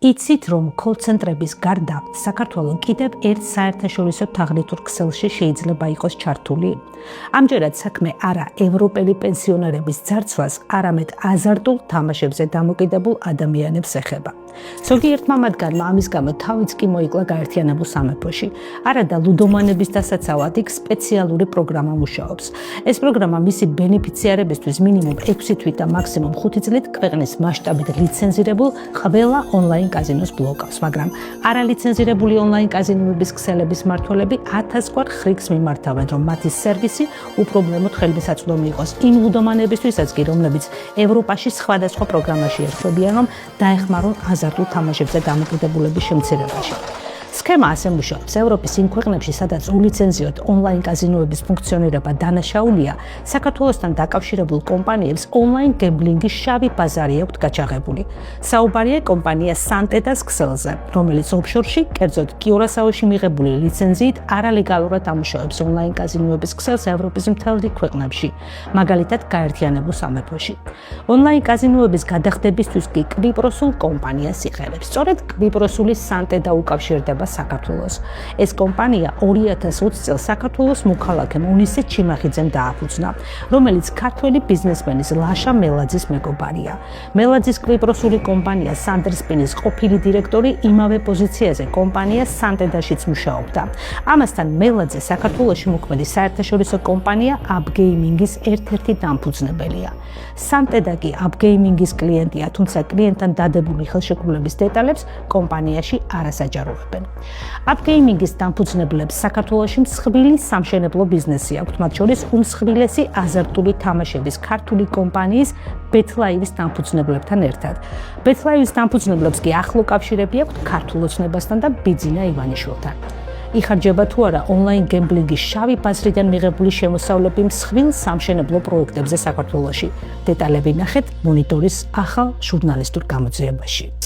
იცით, რომ კოლ-ცენტრების გარდა საქართველოს კიდევ ერთ საერთაშორისო თაღლითურ ქსელში შეიძლება იყოს ჩართული. ამჯერად საქმე არა ევროპელი პენსიონერების ძარცვას, არამედ აზარტულ თამაშებზე დამოკიდებულ ადამიანებს ეხება. ზოგიერთმა მათგანმა ამის გამო თავიც კი მოიკლა გაერთიანებულ სამეფოში. არადა ლუდომანების დასაცავად იქ სპეციალური პროგრამა მუშაობს. ეს პროგრამა მისი ბენეფიციარებისთვის მინიმუმ 6 თვით და მაქსიმუმ 5 წლით ქვეყნის მასშტაბით ლიცენზირებულ ყველა ონლაინ კაზინოს ბლოკავს, მაგრამ არალიცენზირებული ონლაინ კაზინოების ქსელების მმართველები 1000 გვარ ხრიგს მიმართავენ, რომ მათი სერვისი უპრობლემოდ ხელმისაწვდომი იყოს იმ ლუდომანებისთვისაც კი, რომლებიც ევროპაში სხვადასხვა პროგრამაში ერთვებიან, რომ დაეხმარონ აზარტულ თამაშებზე დამოკიდებულების შემცირებაში. სქემა ასე მუშაობს. ევროპის იმ ქვეყნებში, სადაც ულიცენზიოდ ონლაინ კაზინოების ფუნქციონირება დანაშაულია, საქართველოსთან დაკავშირებულ კომპანიებს ონლაინ გემბლინგის შავი ბაზარი აქვთ გაჩაღებული. საუბარია კომპანია სანტედას ქსელზე, რომელიც ოფშორში, კერძოდ კიურასაოში მიღებული ლიცენზიით არალეგალურად ამუშავებს ონლაინ კაზინოების ქსელს ევროპის მთელ ქვეყნებში, მაგალითად გაერთიანებულ სამეფოში. ონლაინ კაზინოების გადახდებისთვის კი კვიპროსულ კომპანიას იღებებს. სწორედ კვიპროსული სანტედა უკავშირდება საქართველოს. ეს კომპანია 2020 წელს საქართველოს მოქალაქე მუნისე ჩიმახიძემ დააფუძნა, რომელიც ქართველი ბიზნესმენის ლაშა მელაძის მეგობარია. მელაძის კვიპროსული კომპანია სანდერსპინის ყოფილი დირექტორი იმავე პოზიციაზე კომპანია სანტედაშიც მუშაობდა. ამასთან მელაძე საქართველოში მოქმედი საერთაშორისო კომპანია აპგეიმინგის ერთ-ერთი დამფუძნებელია. სანტედა კი აპგეიმინგის კლიენტია, თუმცა კლიენტთან დადებული ხელშეკრულების დეტალებს კომპანიაში არასაჯაროებენ. აპგეიმინგის დამფუძნებლებს საქართველოში მსხვილი სამშენებლო ბიზნესი აქვთ, მათ შორის უმსხვილესი აზარტული თამაშების ქართული კომპანიის ბეთლაივის დამფუძნებლებთან ერთად. ბეთლაივის დამფუძნებლებს კი ახლო კავშირები აქვთ ქართულ ოცნებასთან და ბიძინა ივანიშვილთან. იხარჯება თუ არა ონლაინ გემბლინგის შავი ბაზრიდან მიღებული შემოსავლები მსხვილ სამშენებლო პროექტებზე საქართველოში. დეტალები ნახეთ მონიტორის ახალ ჟურნალისტურ გამოძიებაში.